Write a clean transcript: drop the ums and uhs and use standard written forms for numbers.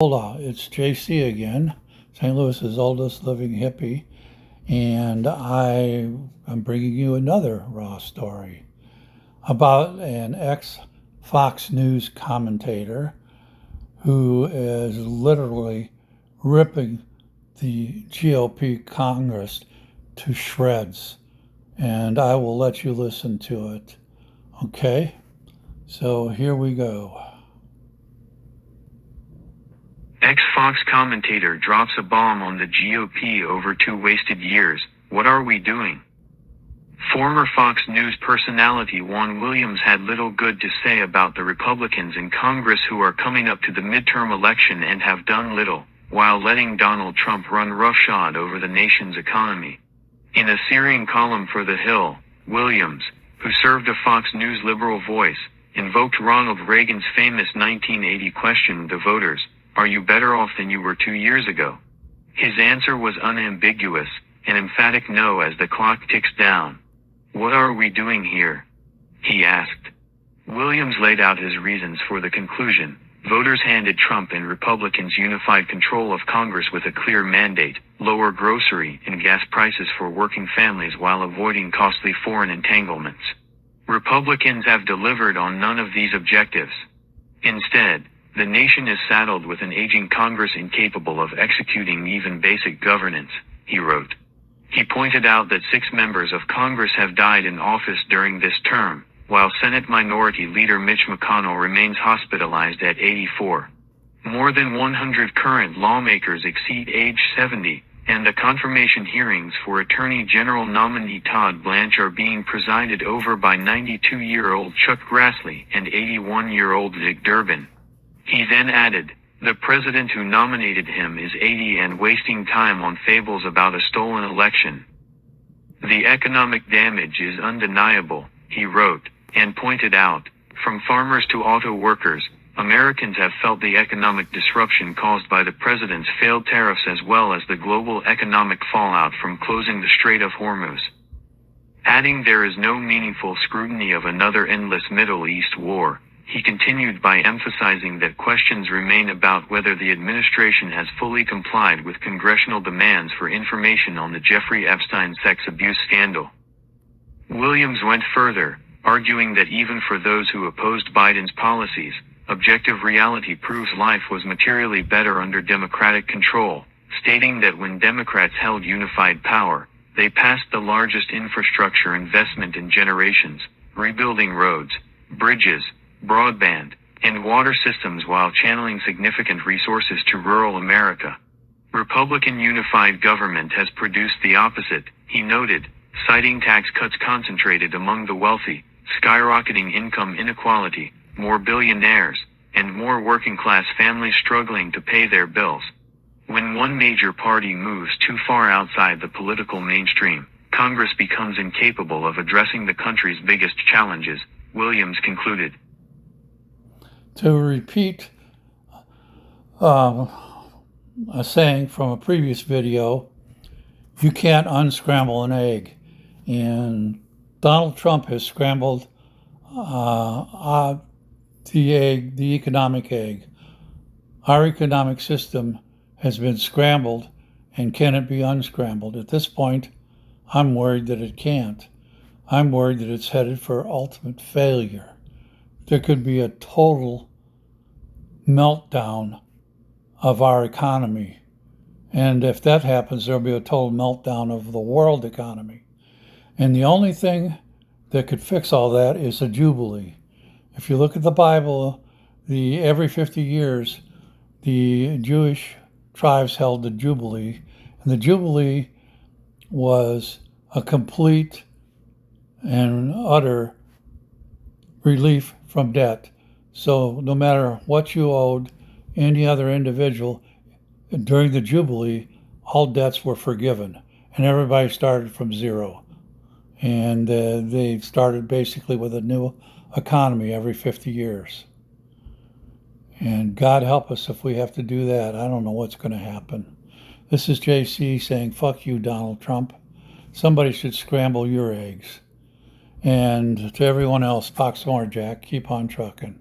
Hola, it's JC again, St. Louis's oldest living hippie, and I am bringing you another raw story about an ex-Fox News commentator who is literally ripping the GOP Congress to shreds, and I will let you listen to it. Okay, so here we go. Ex-Fox commentator drops a bomb on the GOP over 2 wasted years. What are we doing? Former Fox News personality Juan Williams had little good to say about the Republicans in Congress who are coming up to the midterm election and have done little, while letting Donald Trump run roughshod over the nation's economy. In a searing column for The Hill, Williams, who served a Fox News liberal voice, invoked Ronald Reagan's famous 1980 question to voters, "Are you better off than you were 2 years ago?" His answer was unambiguous, an emphatic no as the clock ticks down. "What are we doing here?" he asked. Williams laid out his reasons for the conclusion. Voters handed Trump and Republicans unified control of Congress with a clear mandate: lower grocery and gas prices for working families while avoiding costly foreign entanglements. Republicans have delivered on none of these objectives. Instead, the nation is saddled with an aging Congress incapable of executing even basic governance, he wrote. He pointed out that 6 members of Congress have died in office during this term, while Senate Minority Leader Mitch McConnell remains hospitalized at 84. More than 100 current lawmakers exceed age 70, and the confirmation hearings for Attorney General nominee Todd Blanche are being presided over by 92-year-old Chuck Grassley and 81-year-old Dick Durbin. He then added, "The president who nominated him is 80 and wasting time on fables about a stolen election." "The economic damage is undeniable," he wrote, and pointed out, "From farmers to auto workers, Americans have felt the economic disruption caused by the president's failed tariffs as well as the global economic fallout from closing the Strait of Hormuz." Adding there is no meaningful scrutiny of another endless Middle East war, he continued by emphasizing that questions remain about whether the administration has fully complied with congressional demands for information on the Jeffrey Epstein sex abuse scandal. Williams went further, arguing that even for those who opposed Biden's policies, objective reality proves life was materially better under Democratic control, stating that when Democrats held unified power, they passed the largest infrastructure investment in generations, rebuilding roads, bridges, broadband, and water systems while channeling significant resources to rural America. Republican unified government has produced the opposite, he noted, citing tax cuts concentrated among the wealthy, skyrocketing income inequality, more billionaires, and more working-class families struggling to pay their bills. When one major party moves too far outside the political mainstream, Congress becomes incapable of addressing the country's biggest challenges, Williams concluded. To repeat a saying from a previous video, you can't unscramble an egg. And Donald Trump has scrambled the egg, the economic egg. Our economic system has been scrambled, and can it be unscrambled? At this point, I'm worried that it can't. I'm worried that it's headed for ultimate failure. There could be a total meltdown of our economy. And if that happens, there'll be a total meltdown of the world economy. And the only thing that could fix all that is a jubilee. If you look at the Bible, every 50 years, the Jewish tribes held the jubilee. And the jubilee was a complete and utter relief from debt. So no matter what you owed any other individual, during the Jubilee, all debts were forgiven, and everybody started from zero. And they started basically with a new economy every 50 years. And God help us if we have to do that. I don't know what's going to happen. This is JC saying, fuck you, Donald Trump. Somebody should scramble your eggs. And to everyone else, Fox Orange Jack, keep on trucking.